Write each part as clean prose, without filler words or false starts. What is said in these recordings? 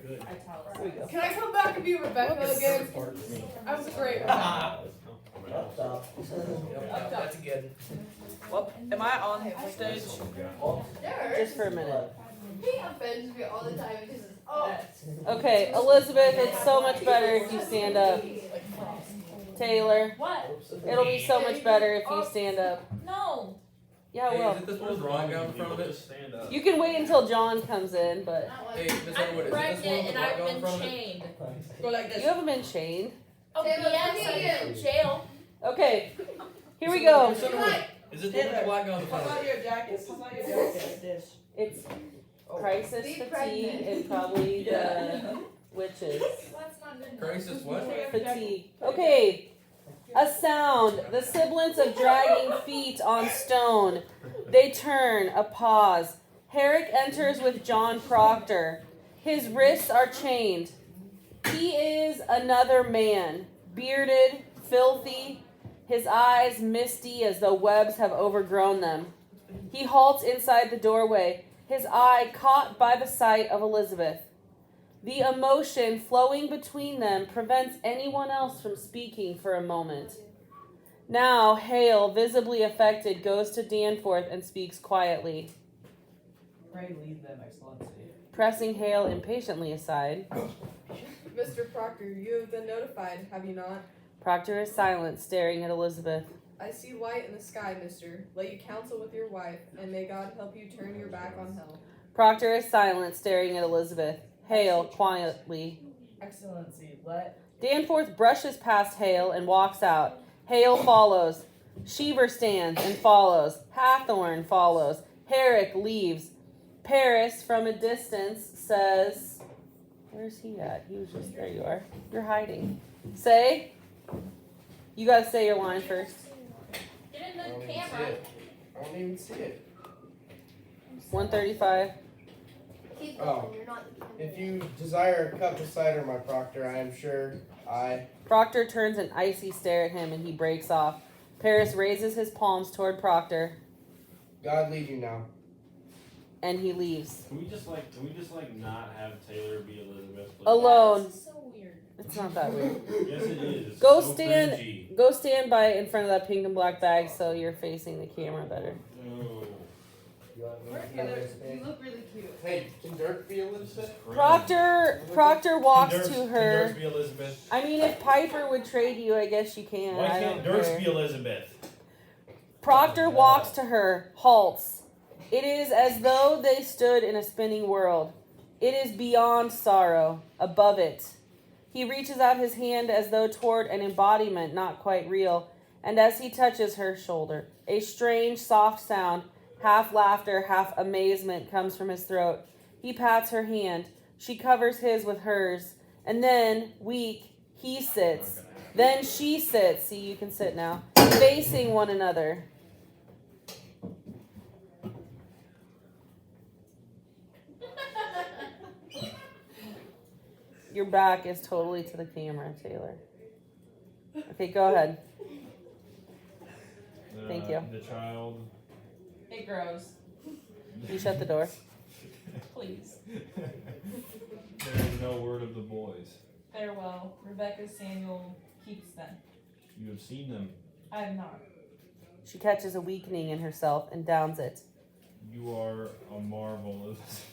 good. There we go. Can I come back and be Rebecca again? I was a great Rebecca. Up top. That's good. Well, am I on stage? Just for a minute. He offends me all the time because Okay, Elizabeth, it's so much better if you stand up. Taylor, What? it'll be so much better if you stand up. No. Yeah, Hey, well, is it this one drawing down in front of it? Stand up. you can wait until John comes in, but Hey, Miss I'm Underwood, is it this one pregnant with the and drawing I've down in been front of it? chained. go like you haven't been chained. Oh, Taylor, yes, come I'm here. in jail. Okay, here we go. Miss Underwood, is it the one with the black guy on the front of it? your jacket? How about your jacket? It's crisis Be fatigue pregnant. and probably the witches. That's not good enough. Crisis what? Fatigue. Okay. A sound. The sibilance of dragging feet on stone. They turn. A pause. Herrick enters with John Proctor. His wrists are chained. He is another man. Bearded, filthy, his eyes misty as though webs have overgrown them. He halts inside the doorway, his eye caught by the sight of Elizabeth. The emotion flowing between them prevents anyone else from speaking for a moment. Now, Hale, visibly affected, goes to Danforth and speaks quietly. Pray lead them, Excellency. Pressing Hale impatiently aside, Mr. Proctor, you have been notified, have you not? Proctor is silent, staring at Elizabeth. I see light in the sky, mister. Let you counsel with your wife, and may God help you turn your back on hell. Proctor is silent, staring at Elizabeth. Hale, quietly. Excellency, let Danforth brushes past Hale and walks out. Hale follows. Cheever stands and follows. Hathorn follows. Herrick leaves. Paris, from a distance, says, where's he at? He was just, there you are. You're hiding. Say. You gotta say your line first. Get in the camera. I don't even see it. 135. Keep going, you're not If you desire a cup of cider, my proctor, I am sure I. Proctor turns an icy stare at him and he breaks off. Paris raises his palms toward Proctor God lead you now. and he leaves. Can we just not have Taylor be Elizabeth? Please? Alone. This is so weird. It's not that weird. Yes, it is. Go So stand- cringy. Go stand by in front of that pink and black bag so you're facing the camera better. No. You want me We're to be together. Elizabeth? You look really cute. Hey, can Dirk be Elizabeth? Proctor walks Can Dirks- to Can her. Dirks be Elizabeth? I mean, if Piper would trade you, I guess you can. Why I can't don't Dirks care. be Elizabeth? Proctor walks to her, halts. It is as though they stood in a spinning world. It is beyond sorrow, above it. He reaches out his hand as though toward an embodiment not quite real, and as he touches her shoulder, a strange, soft sound, half laughter, half amazement, comes from his throat. He pats her hand. She covers his with hers, and then, weak, he sits. Then she sits. See, you can sit now. Facing one another. Your back is totally to the camera, Taylor. Okay, go ahead. Thank you. The child. It grows. You shut the door. Please. There is no word of the boys. Farewell. Rebecca Samuel keeps them. You have seen them. I have not. She catches a weakening in herself and downs it. You are a marvel, Elizabeth.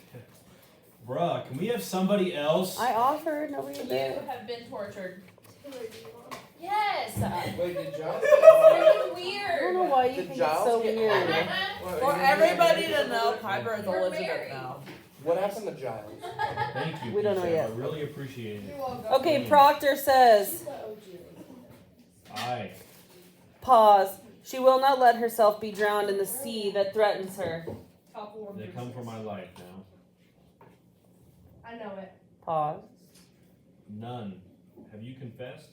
Bruh, can we have somebody else? I offered, nobody You did. have been tortured. Yes. Wait, did Giles? It's I don't weird. know why you Did think it's so Giles get weird. What, for you- everybody to know, Piper is We're Elizabeth married. now. What happened to Giles? Thank you. We don't know Peter. yet. I really appreciate it. You're welcome. Okay, Proctor says, Aye. pause. She will not let herself be drowned in the sea that threatens her. They come for my life now. I know it. Pause. None. Have you confessed?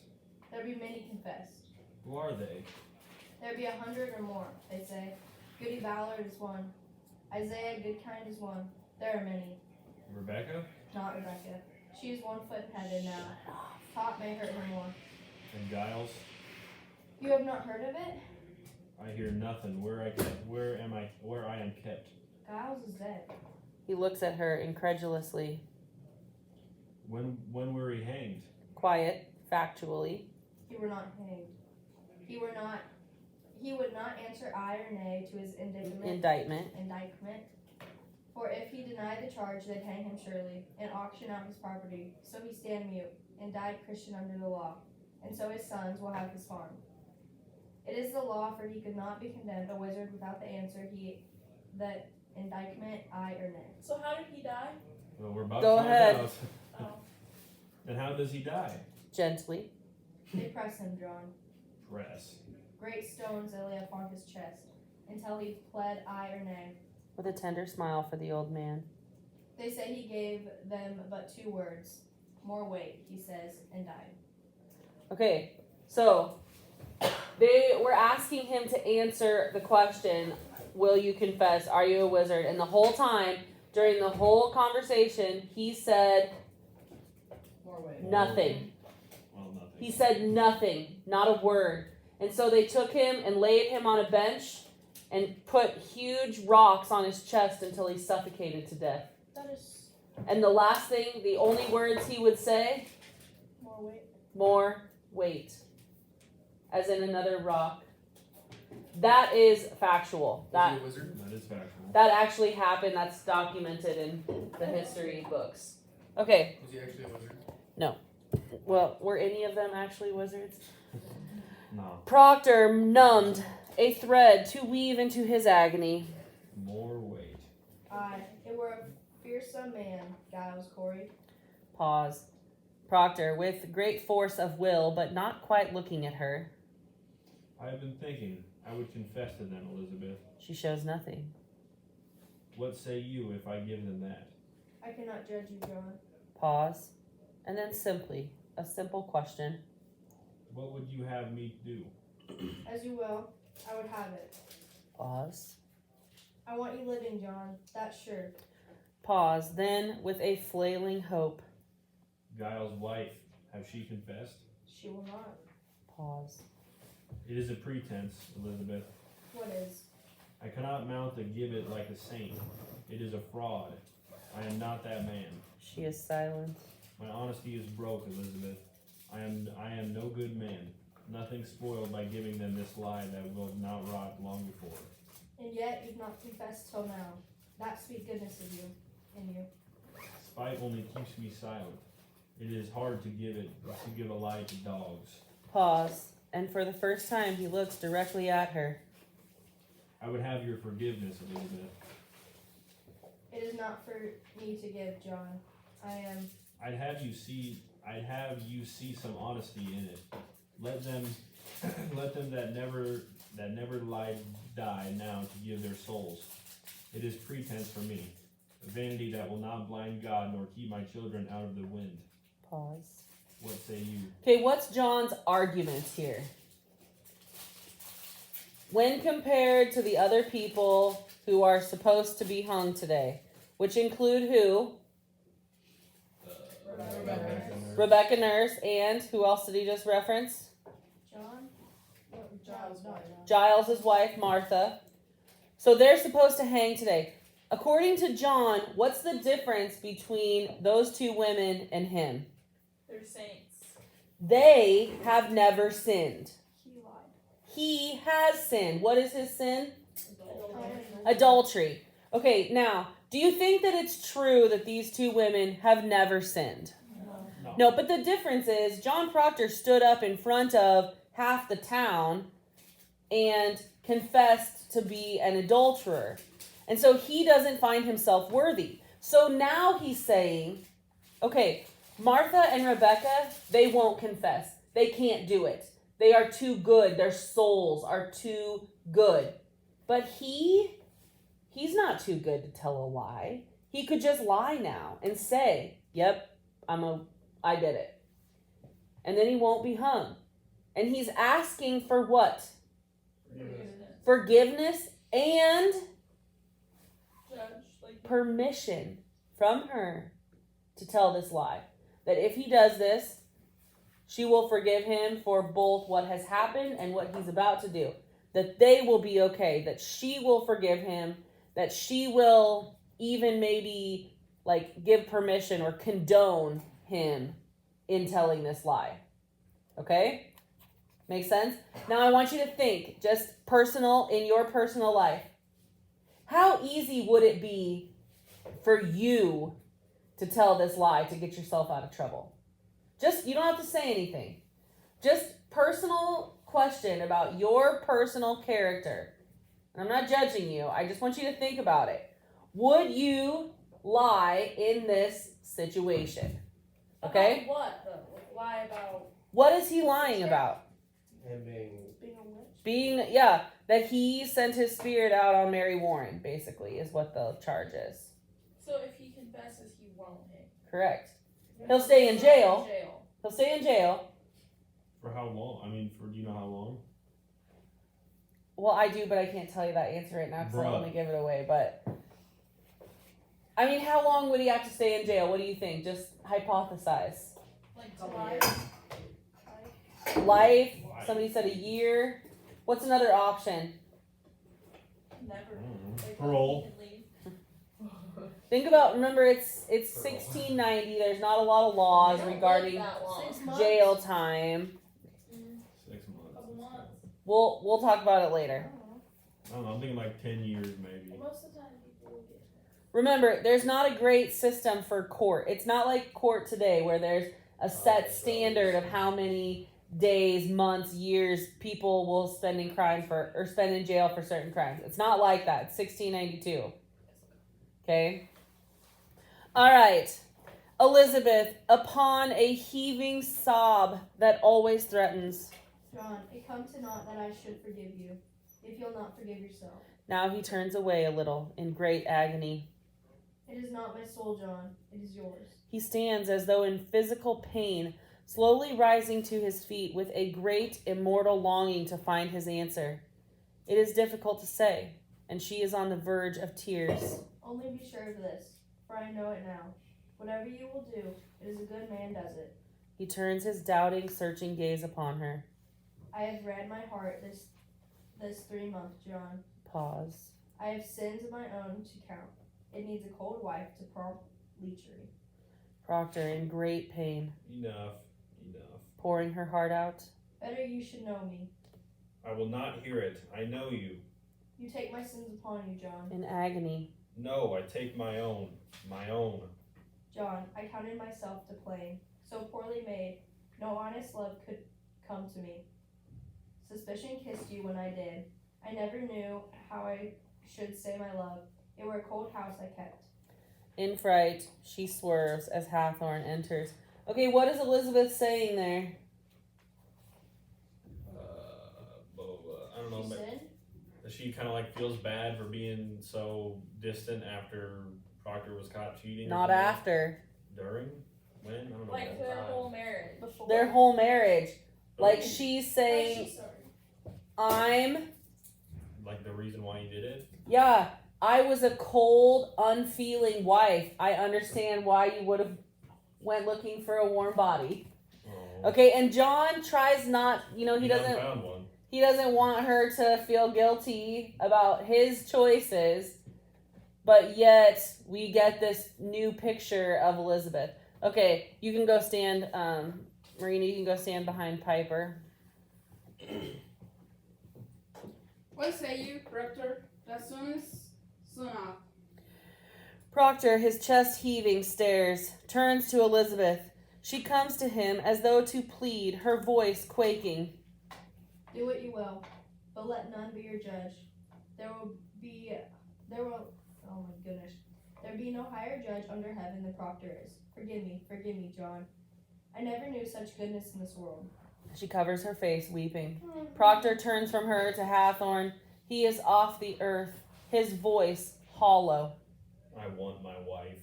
There be many confessed. Who are they? There be 100 or more, they say. Goody Valor is one. Isaiah Goodkind is one. There are many. Rebecca? Not Rebecca. She is 1 foot headed now. Thought may hurt her more. And Giles? You have not heard of it? I hear nothing. Where I am kept. Giles is dead. He looks at her incredulously. When were he hanged? Quiet, factually. He were not hanged. He would not answer aye or nay to his Indictment. indictment. For if he denied the charge, they'd hang him surely, and auction out his property. So he stand mute, and died Christian under the law. And so his sons will have his farm. It is the law, for he could not be condemned a wizard without the answer, the indictment, aye or nay. So how did he die? Well, we're about Go to find ahead. out. Oh. And how does he die? Gently. They press him, John. Press. Great stones they lay upon his chest, until he pled aye or nay. With a tender smile for the old man. They say he gave them but 2 words. More weight, he says, and died. Okay, so they were asking him to answer the question, will you confess? Are you a wizard? And the whole time, during the whole conversation, he said More weight. nothing. Well, nothing. He said nothing, not a word. And so they took him and laid him on a bench and put huge rocks on his chest until he suffocated to death. That is And the last thing, the only words he would say, more weight. more weight. As in another rock. That is factual. Was That he a wizard? That is factual. that actually happened. That's documented in the history books. Okay, Was he actually a wizard? well, were any of them actually wizards? No. Proctor numbed a thread to weave into his agony. More weight. Aye, it were a fearsome man, Giles Corey. Pause. Proctor, with great force of will, but not quite looking at her. I have been thinking I would confess to them, Elizabeth. She shows nothing. What say you if I give them that? I cannot judge you, John. Pause. And then simply, a simple question. What would you have me do? As you will, I would have it. Pause. I want you living, John, that's sure. Pause. Then, with a flailing hope. Giles' wife, have she confessed? She will not. Pause. It is a pretense, Elizabeth. What is? I cannot mount a gibbet like a saint. It is a fraud. I am not that man. She is silent. My honesty is broke, Elizabeth. I am no good man. Nothing spoiled by giving them this lie that will not rot long before. And yet you've not confessed till now. That sweet goodness of you, in you. Spite only keeps me silent. It is hard to give a lie to dogs. Pause. And for the first time, he looks directly at her. I would have your forgiveness, Elizabeth. It is not for me to give, John. I'd have you see some honesty in it. Let them that never lie die now to give their souls. It is pretense for me, a vanity that will not blind God nor keep my children out of the wind. Pause. What say you? Okay, what's John's argument here? When compared to the other people who are supposed to be hung today, which include who? Rebecca Nurse, and who else did he just reference? John? No, Giles, not John. Giles' wife, Martha. So they're supposed to hang today. According to John, what's the difference between those 2 women and him? They're saints. They have never sinned. He lied. He has sinned. What is his sin? Adultery. Adultery. Okay, now, do you think that it's true that these 2 women have never sinned? No, but the difference is John Proctor stood up in front of half the town and confessed to be an adulterer. And so he doesn't find himself worthy. So now he's saying, okay, Martha and Rebecca, they won't confess. They can't do it. They are too good. Their souls are too good. But he's not too good to tell a lie. He could just lie now and say, yep, I did it. And then he won't be hung. And he's asking for what? Forgiveness and permission from her to tell this lie. That if he does this, she will forgive him for both what has happened and what he's about to do. That they will be okay. That she will forgive him. That she will even maybe give permission or condone him in telling this lie. Okay? Make sense? Now I want you to think, just personal, in your personal life. How easy would it be for you to tell this lie to get yourself out of trouble? Just, you don't have to say anything. Just personal question about your personal character. I'm not judging you. I just want you to think about it. Would you lie in this situation? Okay? About what though? Like, lie about What is he lying about? And being being a witch? Being, that he sent his spirit out on Mary Warren, basically, is what the charge is. So if he confesses, he won't hit. Correct. He'll stay in jail. He'll stay in jail. For how long? I mean, do you know how long? Well, I do, but I can't tell you that answer right now because I don't want to give it away. But, I mean, how long would he have to stay in jail? What do you think? Just hypothesize. Like Couple life. Life. Somebody said a year. What's another option? Never. Like, Parole. he can leave. Think about, remember, it's 1690. There's not a lot of laws They don't regarding live that long. 6 months. jail time. 6 months. Couple months. We'll talk about it later. I don't know. I'm thinking like 10 years maybe. Most of the time people will get. Remember, there's not a great system for court. It's not like court today where there's a set standard of how many days, months, years people will spend in spend in jail for certain crimes. It's not like that. It's 1692. Okay? All right. Elizabeth, upon a heaving sob that always threatens. John, it comes to naught that I should forgive you, if you'll not forgive yourself. Now he turns away a little in great agony. It is not my soul, John. It is yours. He stands as though in physical pain, slowly rising to his feet with a great immortal longing to find his answer. It is difficult to say, and she is on the verge of tears. Only be sure of this, for I know it now. Whatever you will do, it is a good man does it. He turns his doubting, searching gaze upon her. I have read my heart this 3 months, John. Pause. I have sins of my own to count. It needs a cold wife to prompt lechery. Proctor, in great pain, Enough. pouring her heart out. Better you should know me. I will not hear it. I know you. You take my sins upon you, John. In agony. No, I take my own. My own. John, I counted myself to blame. So poorly made, no honest love could come to me. Suspicion kissed you when I did. I never knew how I should say my love. It were a cold house I kept. In fright, she swerves as Hathorn enters. Okay, what is Elizabeth saying there? I don't know. She But sinned? she kind of like feels bad for being so distant after Proctor was caught cheating. or Not something. after. During? When? I don't know. Like what their time. whole marriage. Before. Their whole marriage. But Like she's saying, She's sorry. I'm, like the reason why you did it. I was a cold, unfeeling wife. I understand why you would have went looking for a warm body. Oh. Okay, and John tries not, he You doesn't found one. he doesn't want her to feel guilty about his choices, but yet we get this new picture of Elizabeth. Okay, you can go stand, Marina, you can go stand behind Piper. What say you, Rector? As soon as soon off. Proctor, his chest heaving, stares, turns to Elizabeth. She comes to him as though to plead, her voice quaking. Do what you will, but let none be your judge. There will, oh my goodness. There be no higher judge under heaven than Proctor is. Forgive me, John. I never knew such goodness in this world. She covers her face, weeping. Proctor turns from her to Hathorn. He is off the earth, his voice hollow, I want my wife.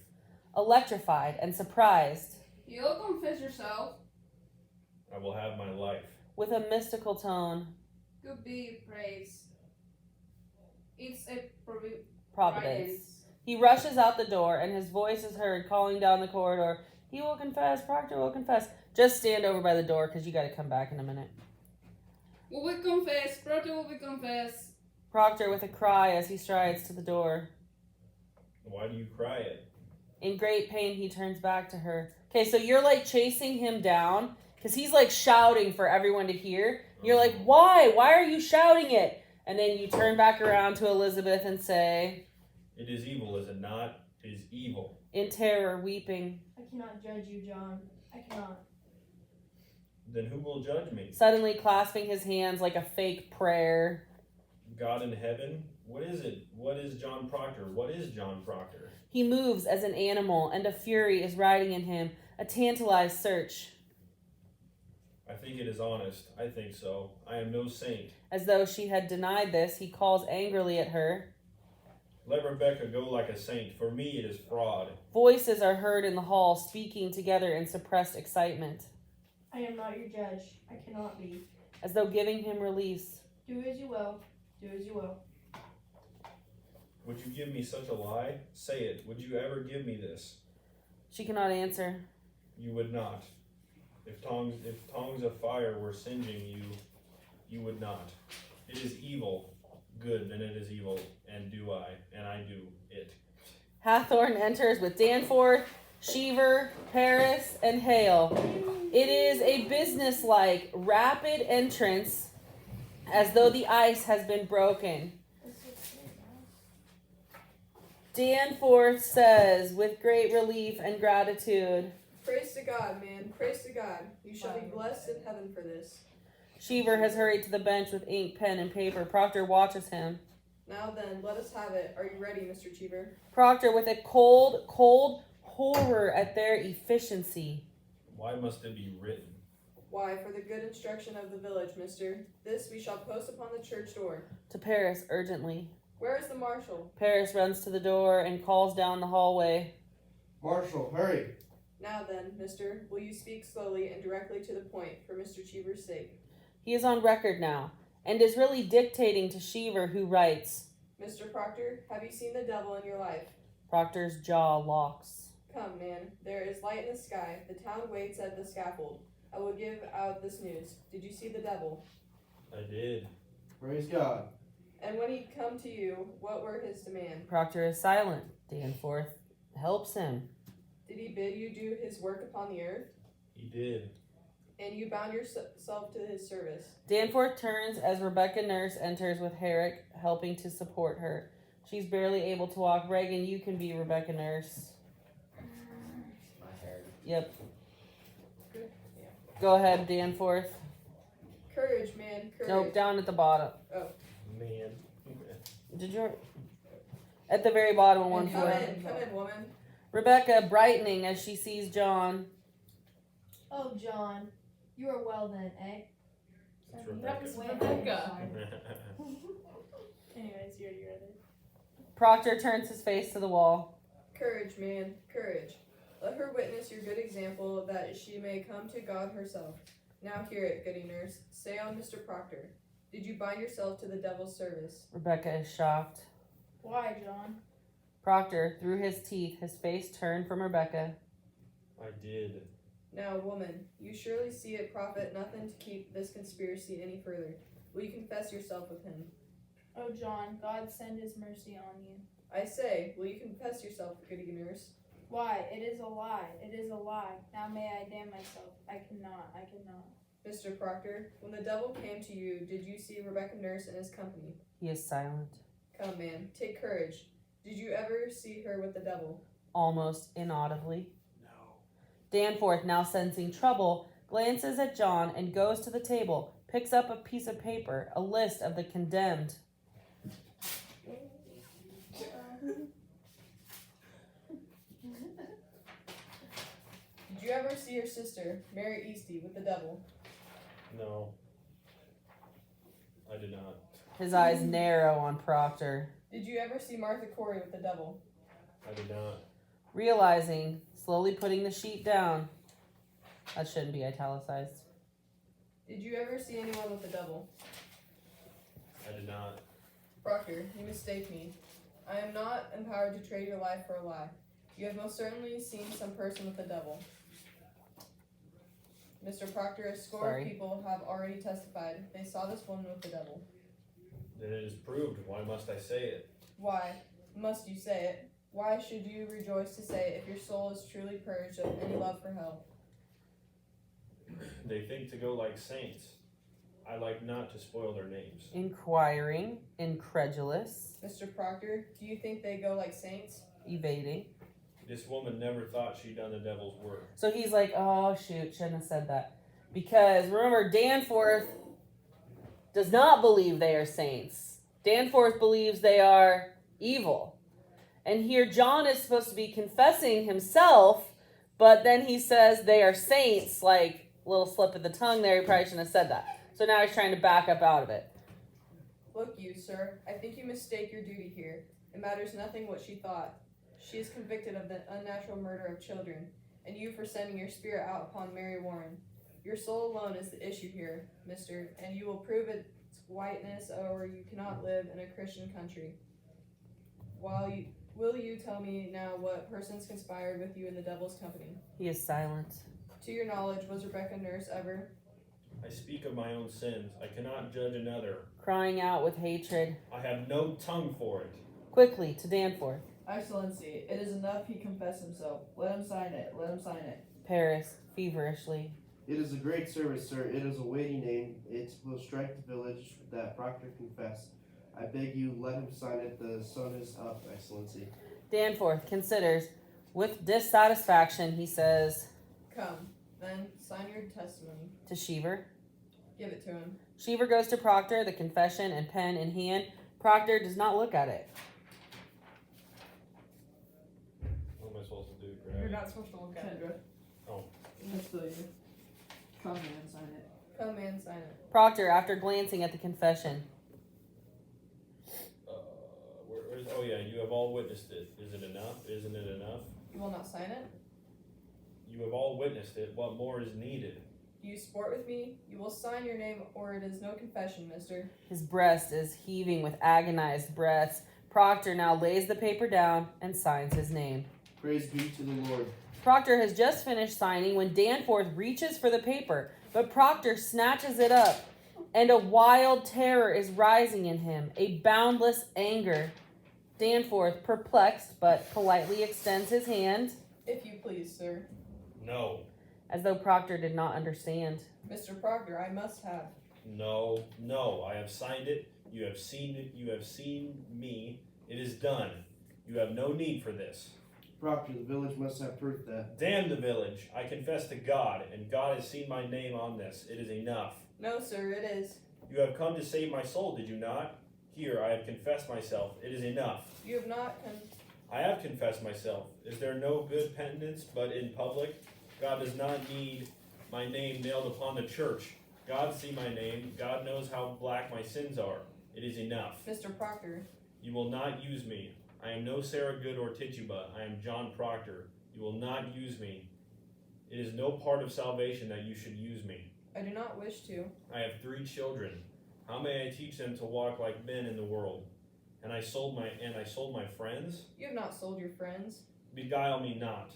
electrified and surprised, You'll confess yourself. I will have my life. with a mystical tone. Good be praised. It's a Providence. He rushes out the door, and his voice is heard calling down the corridor. He will confess. Proctor will confess. Just stand over by the door, because you got to come back in a minute. Will we confess? Proctor will we confess? Proctor with a cry as he strides to the door. Why do you cry it? In great pain, he turns back to her. Okay, so you're like chasing him down because he's like shouting for everyone to hear. You're like, why? Why are you shouting it? And then you turn back around to Elizabeth and say, It is evil, is it not? It is evil. in terror, weeping. I cannot judge you, John. I cannot. Then who will judge me? Suddenly clasping his hands like a fake prayer. God in heaven? What is it? What is John Proctor? What is John Proctor? He moves as an animal, and a fury is riding in him, a tantalized search, I think it is honest. I think so. I am no saint. as though she had denied this. He calls angrily at her. Let Rebecca go like a saint. For me, it is fraud. Voices are heard in the hall, speaking together in suppressed excitement, I am not your judge. I cannot be. as though giving him release. Do as you will. Do as you will. Would you give me such a lie? Say it. Would you ever give me this? She cannot answer. You would not. If tongues of fire were singeing you, you would not. It is evil. Good, then it is evil, and I do it. Hathorn enters with Danforth, Cheever, Paris, and Hale. It is a businesslike, rapid entrance, as though the ice has been broken. Danforth says, with great relief and gratitude. Praise to God, man. Praise to God. You shall be blessed in heaven for this. Cheever has hurried to the bench with ink, pen, and paper. Proctor watches him. Now then, let us have it. Are you ready, Mr. Cheever? Proctor with a cold horror at their efficiency. Why must it be written? Why, for the good instruction of the village, mister. This we shall post upon the church door. To Paris, urgently. Where is the marshal? Paris runs to the door and calls down the hallway. Marshal, hurry. Now then, mister, will you speak slowly and directly to the point, for Mr. Cheever's sake? He is on record now, and is really dictating to Cheever, who writes. Mr. Proctor, have you seen the devil in your life? Proctor's jaw locks. Come, man. There is light in the sky. The town waits at the scaffold. I will give out this news. Did you see the devil? I did. Praise God. And when he come to you, what were his demands? Proctor is silent. Danforth helps him. Did he bid you do his work upon the earth? He did. And you bound yourself to his service? Danforth turns as Rebecca Nurse enters with Herrick helping to support her. She's barely able to walk. Reagan, you can be Rebecca Nurse. Yep. Go ahead, Danforth. Courage, man, courage. Nope, down at the bottom. Man. Did you? At the very bottom of one Come foot. in, woman. Rebecca brightening as she sees John. Oh, John. You are well then, eh? It's That was Rebecca. Rebecca. Sorry. Anyways, you're other. Proctor turns his face to the wall. Courage, man, courage. Let her witness your good example that she may come to God herself. Now hear it, goody nurse. Say on Mr. Proctor. Did you bind yourself to the devil's service? Rebecca is shocked. Why, John? Proctor, through his teeth, his face turned from Rebecca. I did. Now, woman, you surely see it profit nothing to keep this conspiracy any further. Will you confess yourself with him? Oh, John, God send his mercy on you. I say, will you confess yourself, goody nurse? Why, it is a lie. It is a lie. Now may I damn myself. I cannot. Mr. Proctor, when the devil came to you, did you see Rebecca Nurse and his company? He is silent. Come, man, take courage. Did you ever see her with the devil? Almost inaudibly. No. Danforth, now sensing trouble, glances at John and goes to the table, picks up a piece of paper, a list of the condemned. Did you ever see your sister, Mary Easty, with the devil? No. I did not. His eyes narrow on Proctor. Did you ever see Martha Corey with the devil? I did not. Realizing, slowly putting the sheet down. That shouldn't be italicized. Did you ever see anyone with the devil? I did not. Proctor, you mistake me. I am not empowered to trade your life for a lie. You have most certainly seen some person with the devil. Mr. Proctor, a score of people have already testified they saw this woman with the devil. Then it is proved. Why must I say it? Why must you say it? Why should you rejoice to say if your soul is truly purged of any love for hell? They think to go like saints. I like not to spoil their names. Inquiring, incredulous, Mr. Proctor, do you think they go like saints? evading. This woman never thought she'd done the devil's work. So he's like, oh shoot, shouldn't have said that. Because remember, Danforth does not believe they are saints. Danforth believes they are evil. And here John is supposed to be confessing himself, but then he says they are saints, like little slip of the tongue there. He probably shouldn't have said that. So now he's trying to back up out of it. Look you, sir, I think you mistake your duty here. It matters nothing what she thought. She is convicted of the unnatural murder of children, and you for sending your spirit out upon Mary Warren. Your soul alone is the issue here, mister, and you will prove its whiteness, or you cannot live in a Christian country. Will you tell me now what persons conspired with you in the devil's company? He is silent. To your knowledge, was Rebecca Nurse ever? I speak of my own sins. I cannot judge another. Crying out with hatred. I have no tongue for it. Quickly to Danforth. Excellency, it is enough he confess himself. Let him sign it. Let him sign it. Paris, feverishly. It is a great service, sir. It is a weighty name. It will strike the village that Proctor confessed. I beg you, let him sign it. The sun is up, Excellency. Danforth considers. With dissatisfaction, he says Come, then sign your testimony. to Cheever. Give it to him. Cheever goes to Proctor, the confession and pen in hand. Proctor does not look at it. What am I supposed to do, You're Greg? not supposed to look at it. Kendra. Oh. That's still you. Come and sign it. Come and sign it. Proctor, after glancing at the confession. Where is? Oh yeah, you have all witnessed it. Is it enough? Isn't it enough? You will not sign it? You have all witnessed it. What more is needed? Do you sport with me? You will sign your name, or it is no confession, mister. His breast is heaving with agonized breaths. Proctor now lays the paper down and signs his name. Praise be to the Lord. Proctor has just finished signing when Danforth reaches for the paper, but Proctor snatches it up, and a wild terror is rising in him, a boundless anger. Danforth, perplexed but politely extends his hand, If you please, sir. No. as though Proctor did not understand. Mr. Proctor, I must have. No. No. I have signed it. You have seen it. You have seen me. It is done. You have no need for this. Proctor, the village must have proof that. Damn the village. I confess to God, and God has seen my name on this. It is enough. No, sir, it is. You have come to save my soul, did you not? Here, I have confessed myself. It is enough. You have not I have confessed myself. Is there no good penitence but in public? God does not need my name nailed upon the church. God see my name. God knows how black my sins are. It is enough. Mr. Proctor. You will not use me. I am no Sarah Good or Tituba. I am John Proctor. You will not use me. It is no part of salvation that you should use me. I do not wish to. I have 3 children. How may I teach them to walk like men in the world? And I sold my friends? You have not sold your friends. Beguile me not.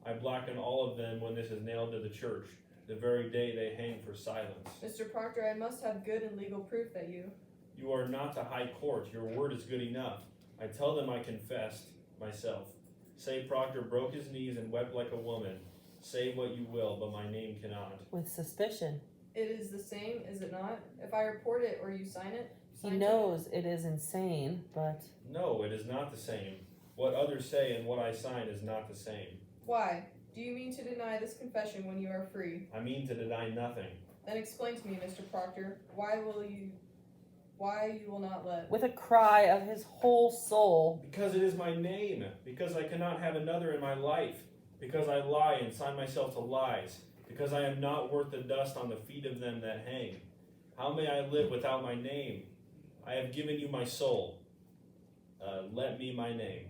I blacken all of them when this is nailed to the church, the very day they hang for silence. Mr. Proctor, I must have good and legal proof that you. You are not the high court. Your word is good enough. I tell them I confessed myself. Say Proctor broke his knees and wept like a woman. Say what you will, but my name cannot. With suspicion. It is the same, is it not? If I report it or you sign it? He sign knows it is insane, but No, it is not the same. What others say and what I sign is not the same. Why? Do you mean to deny this confession when you are free? I mean to deny nothing. Then explain to me, Mr. Proctor, why you will not let. with a cry of his whole soul. Because it is my name. Because I cannot have another in my life. Because I lie and sign myself to lies. Because I am not worth the dust on the feet of them that hang. How may I live without my name? I have given you my soul. Let me my name.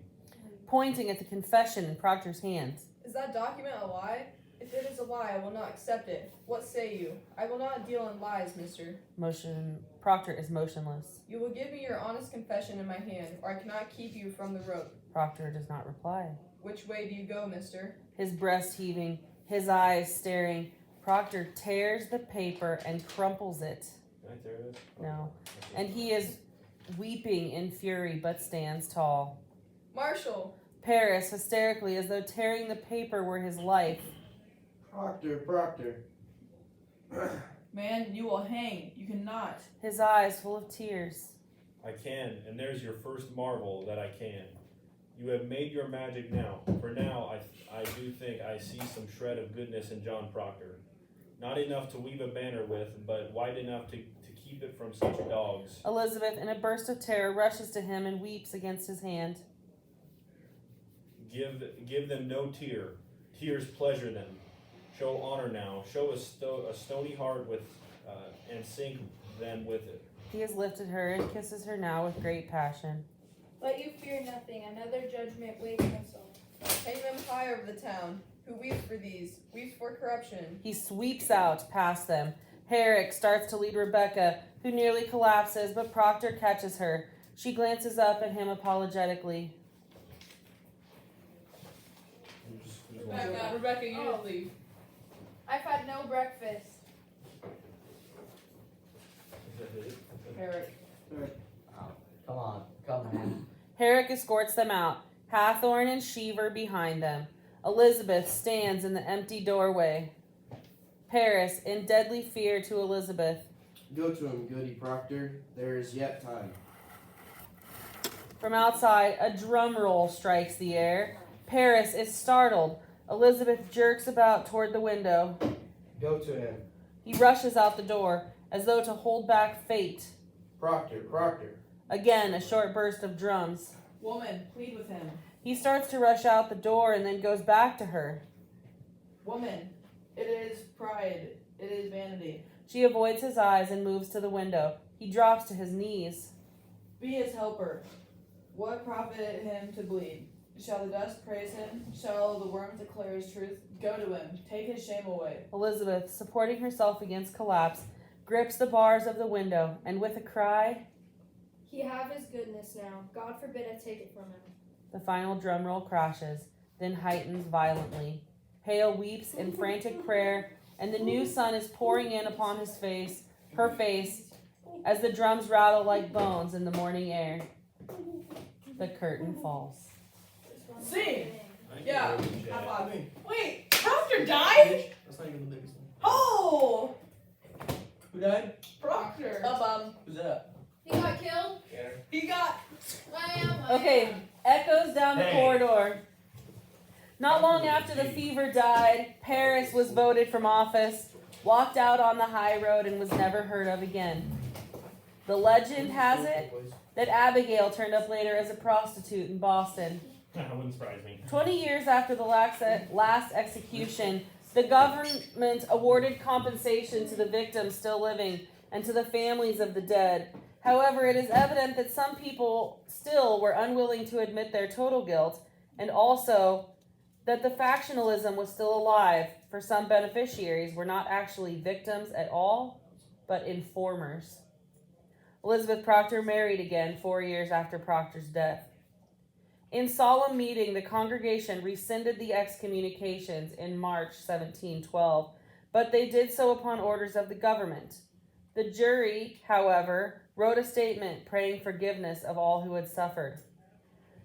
Pointing at the confession in Proctor's hands. Is that document a lie? If it is a lie, I will not accept it. What say you? I will not deal in lies, mister. Proctor is motionless. You will give me your honest confession in my hand, or I cannot keep you from the rope. Proctor does not reply. Which way do you go, mister? His breast heaving, his eyes staring. Proctor tears the paper and crumples it. Right there it is. No. And he is weeping in fury, but stands tall. Marshal! Paris, hysterically, as though tearing the paper were his life. Proctor. Man, you will hang. You cannot. His eyes full of tears. I can, and there's your first marvel that I can. You have made your magic now. For now, I do think I see some shred of goodness in John Proctor. Not enough to weave a banner with, but wide enough to keep it from such dogs. Elizabeth, in a burst of terror, rushes to him and weeps against his hand. Give them no tear. Tears pleasure them. Show honor now. Show a stony heart with, and sink them with it. He has lifted her and kisses her now with great passion. Let you fear nothing. Another judgment waits us. Hang them high over the town. Who weeps for these? Weeps for corruption. He sweeps out past them. Herrick starts to lead Rebecca, who nearly collapses, but Proctor catches her. She glances up at him apologetically. Rebecca, you Oh. leave. I've had no breakfast. Eric. Come on, man. Herrick escorts them out, Hathorn and Cheever behind them. Elizabeth stands in the empty doorway. Paris, in deadly fear, to Elizabeth. Go to him, Goody Proctor. There is yet time. From outside, a drum roll strikes the air. Paris is startled. Elizabeth jerks about toward the window. Go to him. He rushes out the door, as though to hold back fate. Proctor. Again, a short burst of drums. Woman, plead with him. He starts to rush out the door and then goes back to her. Woman, it is pride. It is vanity. She avoids his eyes and moves to the window. He drops to his knees. Be his helper. What profit it him to bleed? Shall the dust praise him? Shall the worms declare his truth? Go to him. Take his shame away. Elizabeth, supporting herself against collapse, grips the bars of the window, and with a cry, He have his goodness now. God forbid I take it from him. the final drum roll crashes, then heightens violently. Hale weeps in frantic prayer, and the new sun is pouring in upon her face, as the drums rattle like bones in the morning air. The curtain falls. See? Yeah. High five. Hey, Wait, Proctor died? that's not even the biggest one. Oh! Who died? Proctor. Who's that? He got killed? He got. Okay, echoes down the Hey. corridor. Not long after the fever died, Paris was voted from office, walked out on the high road, and was never heard of again. The legend has it that Abigail turned up later as a prostitute in Boston. That wouldn't surprise me. 20 years after the last execution, the government awarded compensation to the victims still living and to the families of the dead. However, it is evident that some people still were unwilling to admit their total guilt, and also that the factionalism was still alive, for some beneficiaries were not actually victims at all, but informers. Elizabeth Proctor married again 4 years after Proctor's death. In solemn meeting, the congregation rescinded the excommunications in March 1712, but they did so upon orders of the government. The jury, however, wrote a statement praying forgiveness of all who had suffered.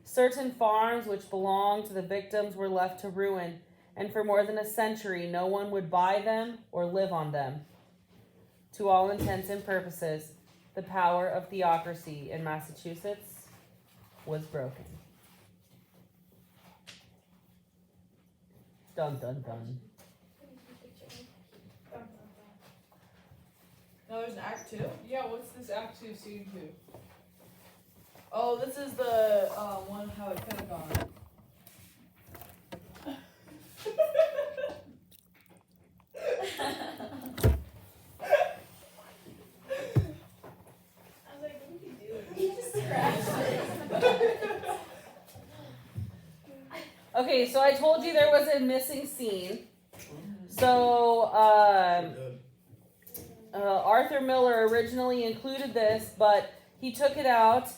Certain farms which belonged to the victims were left to ruin, and for more than a century no one would buy them or live on them. To all intents and purposes, the power of theocracy in Massachusetts was broken. Dun dun dun. No, there's an act 2. Yeah, what's this Act 2 Scene 2? Oh, this is the one how it could have gone. I was like, what did you do? He just scratched it. Okay, so I told you there was a missing scene. So, Arthur Miller originally included this, but he took it out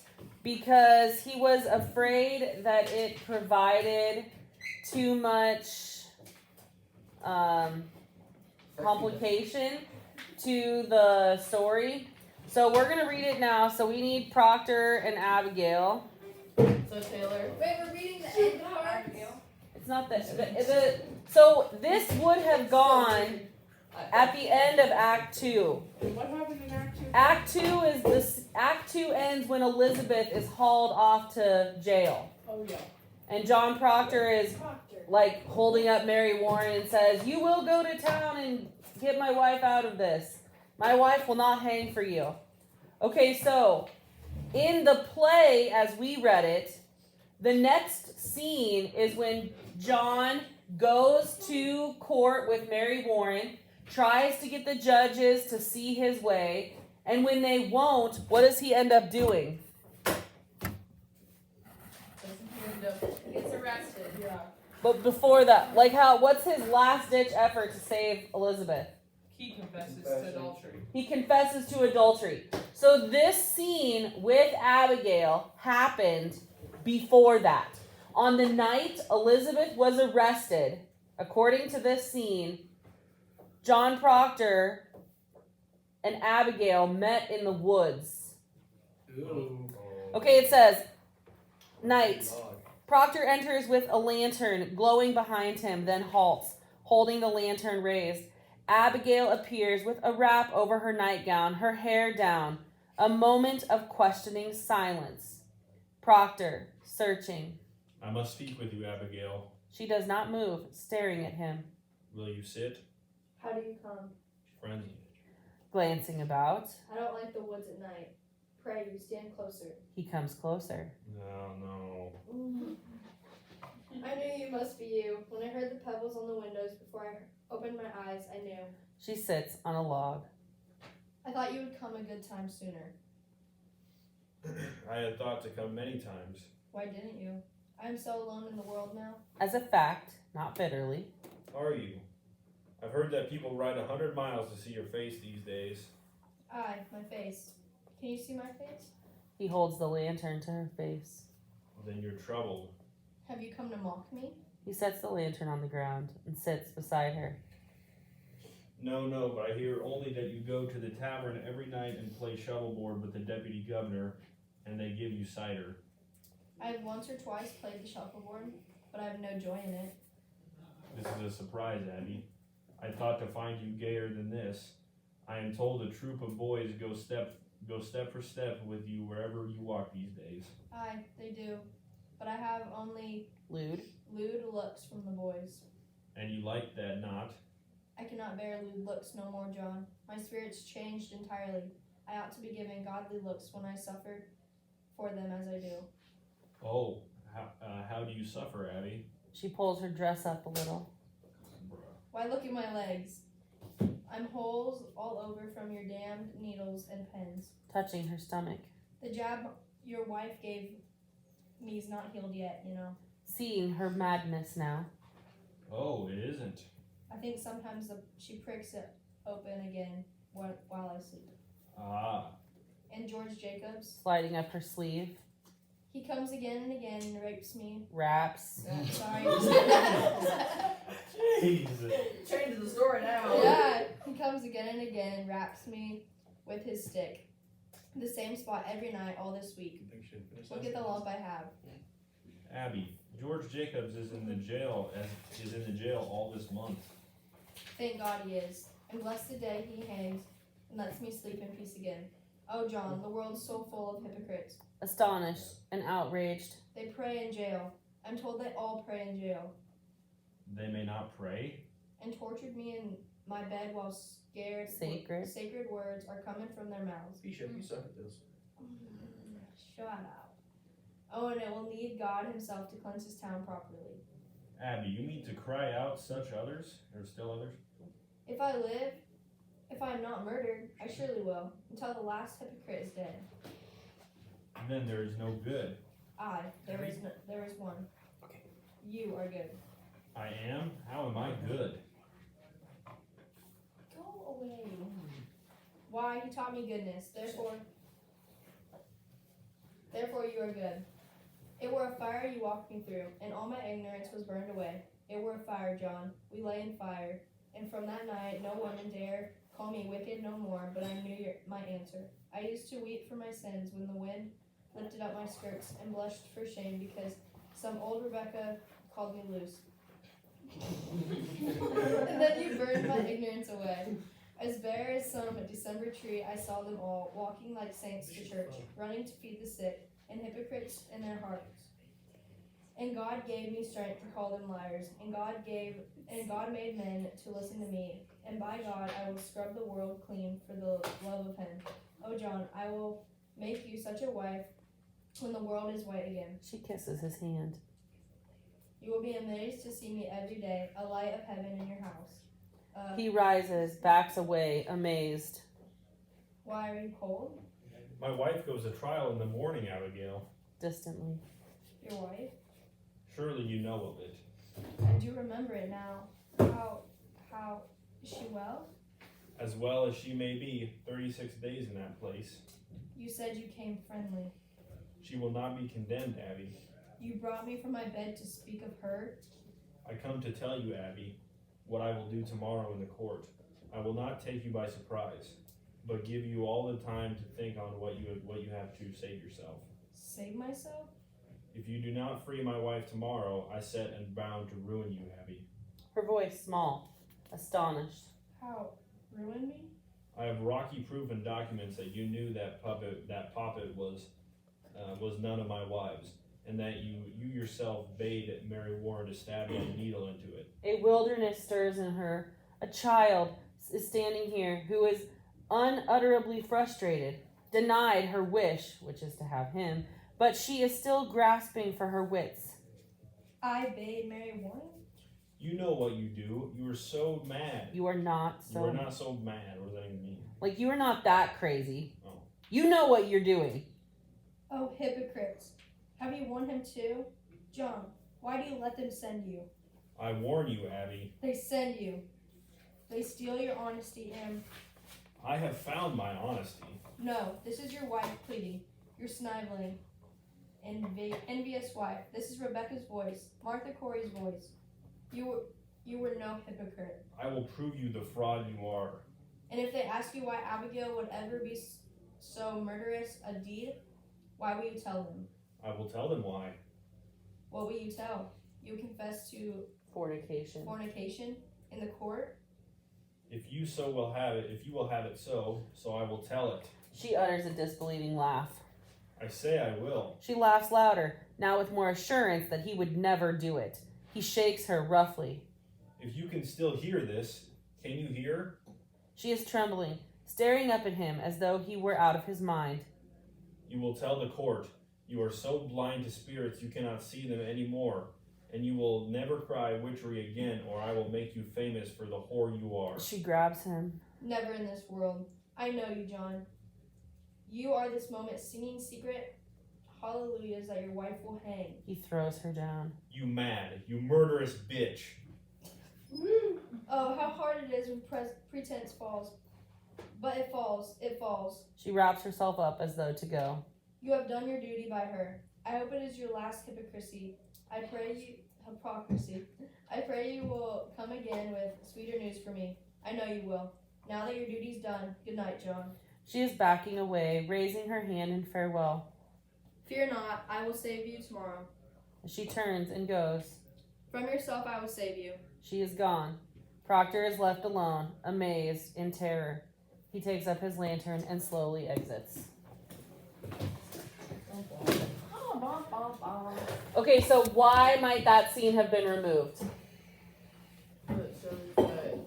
because he was afraid that it provided too much complication to the story. So we're going to read it now. So we need Proctor and Abigail. So So Taylor. Wait, we're reading the end part. It's not the so this would have gone at the end of Act 2. What happened in Act 2? Act 2 ends when Elizabeth is hauled off to jail. Oh, yeah. And John Proctor is like holding up Mary Warren and says, "You will go to town and get my wife out of this. My wife will not hang for you." Okay, so in the play, as we read it, the next scene is when John goes to court with Mary Warren, tries to get the judges to see his way, and when they won't, what does he end up doing? He gets arrested. Yeah. But before that, what's his last ditch effort to save Elizabeth? He confesses to adultery. He confesses to adultery. So this scene with Abigail happened before that. On the night Elizabeth was arrested, according to this scene, John Proctor and Abigail met in the woods. Ooh. Okay, it says, night. Proctor enters with a lantern glowing behind him, then halts, holding the lantern raised. Abigail appears with a wrap over her nightgown, her hair down. A moment of questioning silence. Proctor, searching. I must speak with you, Abigail. She does not move, staring at him. Will you sit? How do you come? Friendly. Glancing about, I don't like the woods at night. Pray you stand closer. he comes closer. No. I knew you must be you. When I heard the pebbles on the windows before I opened my eyes, I knew. She sits on a log. I thought you would come a good time sooner. I had thought to come many times. Why didn't you? I am so alone in the world now. As a fact, not bitterly, Are you? I've heard that people ride 100 miles to see your face these days. Aye, my face. Can you see my face? he holds the lantern to her face. Then you're troubled. Have you come to mock me? He sets the lantern on the ground and sits beside her. No, but I hear only that you go to the tavern every night and play shuffleboard with the deputy governor, and they give you cider. I have once or twice played the shuffleboard, but I have no joy in it. This is a surprise, Abby. I thought to find you gayer than this. I am told a troop of boys go step for step with you wherever you walk these days. Aye, they do. But I have only Lewd. lewd looks from the boys. And you like that not? I cannot bear lewd looks no more, John. My spirit's changed entirely. I ought to be given godly looks when I suffer for them as I do. Oh, how do you suffer, Abby? She pulls her dress up a little. Why, look at my legs. I'm holes all over from your damned needles and pens. Touching her stomach. The jab your wife gave me is not healed yet, you know. Seeing her madness now. Oh, it isn't. I think sometimes she pricks it open again while I sleep. Ah, And George Jacobs, Sliding up her sleeve. he comes again and again and rapes me. Raps. Sorry. jeez. Change the story now. Yeah, he comes again and again, raps me with his stick. The same spot every night all this week. Look at the lump I have. Abby, George Jacobs is in the jail all this month. Thank God he is. And bless the day he hangs and lets me sleep in peace again. Oh, John, the world's so full of hypocrites. Astonished and outraged. They pray in jail. I'm told they all pray in jail. They may not pray. And tortured me in my bed while scared sacred words are coming from their mouths. Bishop, you suck at this. Shut up. Oh, and it will need God himself to cleanse his town properly. Abby, you mean to cry out such others? Or still others? If I live, if I am not murdered, I surely will, until the last hypocrite is dead. Then there is no good. Aye, there is one. Okay. You are good. I am? How am I good? Go away. Why, he taught me goodness. Therefore you are good. It were a fire you walked me through, and all my ignorance was burned away. It were a fire, John. We lay in fire. And from that night no woman dare call me wicked no more, but I knew my answer. I used to weep for my sins when the wind lifted up my skirts, and blushed for shame because some old Rebecca called me loose. And then you burned my ignorance away. As bare as some December tree, I saw them all, walking like saints to church, running to feed the sick, and hypocrites in their hearts. And God gave me strength to call them liars, and God made men to listen to me, and by God I will scrub the world clean for the love of him. Oh John, I will make you such a wife when the world is white again. She kisses his hand. You will be amazed to see me every day, a light of heaven in your house. He rises, backs away, amazed. Why are you cold? My wife goes to trial in the morning, Abigail. Distantly. Your wife? Surely you know of it. I do remember it now. How is she well? As well as she may be, 36 days in that place. You said you came friendly. She will not be condemned, Abby. You brought me from my bed to speak of her. I come to tell you, Abby, what I will do tomorrow in the court. I will not take you by surprise, but give you all the time to think on what you have to save yourself. Save myself? If you do not free my wife tomorrow, I set and bound to ruin you, Abby. Her voice small, astonished. How? Ruin me? I have rocky proof and documents that you knew that Poppet was none of my wives, and that you yourself bade Mary Warren to stab a needle into it. A wilderness stirs in her. A child is standing here who is unutterably frustrated, denied her wish, which is to have him, but she is still grasping for her wits. I bade Mary Warren? You know what you do. You are so mad. You are not so... You are not so mad. What does that even mean? Like, you are not that crazy. Oh. You know what you're doing. Oh, hypocrites. Have you warned him too? John, why do you let them send you? I warn you, Abby. They send you. They steal your honesty and... I have found my honesty. No, this is your wife pleading. Your sniveling, envious wife. This is Rebecca's voice. Martha Corey's voice. You were no hypocrite. I will prove you the fraud you are. And if they ask you why Abigail would ever be so murderous a deed, why will you tell them? I will tell them why. What will you tell? You confess to Fornication. in the court? If you will have it so I will tell it. She utters a disbelieving laugh. I say I will. She laughs louder, now with more assurance that he would never do it. He shakes her roughly. If you can still hear this, can you hear? She is trembling, staring up at him as though he were out of his mind. You will tell the court, you are so blind to spirits you cannot see them any more, and you will never cry witchery again, or I will make you famous for the whore you are. She grabs him. Never in this world. I know you, John. You are this moment singing secret hallelujahs that your wife will hang. He throws her down. You mad, you murderous bitch. Oh, how hard it is when pretense falls. But it falls. She wraps herself up as though to go. You have done your duty by her. I hope it is your last hypocrisy. I pray you will come again with sweeter news for me. I know you will. Now that your duty's done, good night, John. She is backing away, raising her hand in farewell. Fear not, I will save you tomorrow. She turns and goes. From yourself I will save you. She is gone. Proctor is left alone, amazed, in terror. He takes up his lantern and slowly exits. Okay, so why might that scene have been removed? It shows that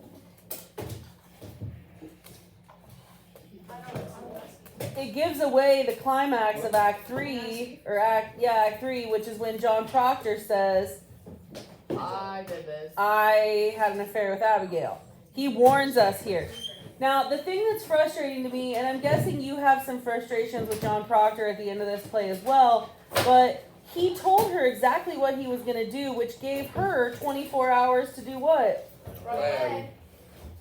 It gives away the climax of Act 3, Act 3, which is when John Proctor says, I did this. I had an affair with Abigail. He warns us here. Now, the thing that's frustrating to me, and I'm guessing you have some frustrations with John Proctor at the end of this play as well, but he told her exactly what he was going to do, which gave her 24 hours to do what? Plan.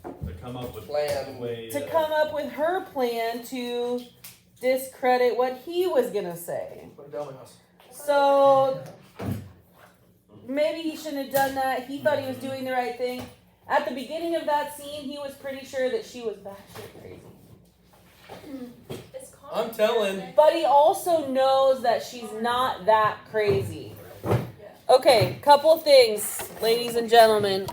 To come up with Plan. a way To come up with her plan to discredit what he was going to say. What a dumbass. So, maybe he shouldn't have done that. He thought he was doing the right thing. At the beginning of that scene, he was pretty sure that she was batshit crazy. It's I'm telling. But he also knows that she's not that crazy. Okay, couple things, ladies and gentlemen.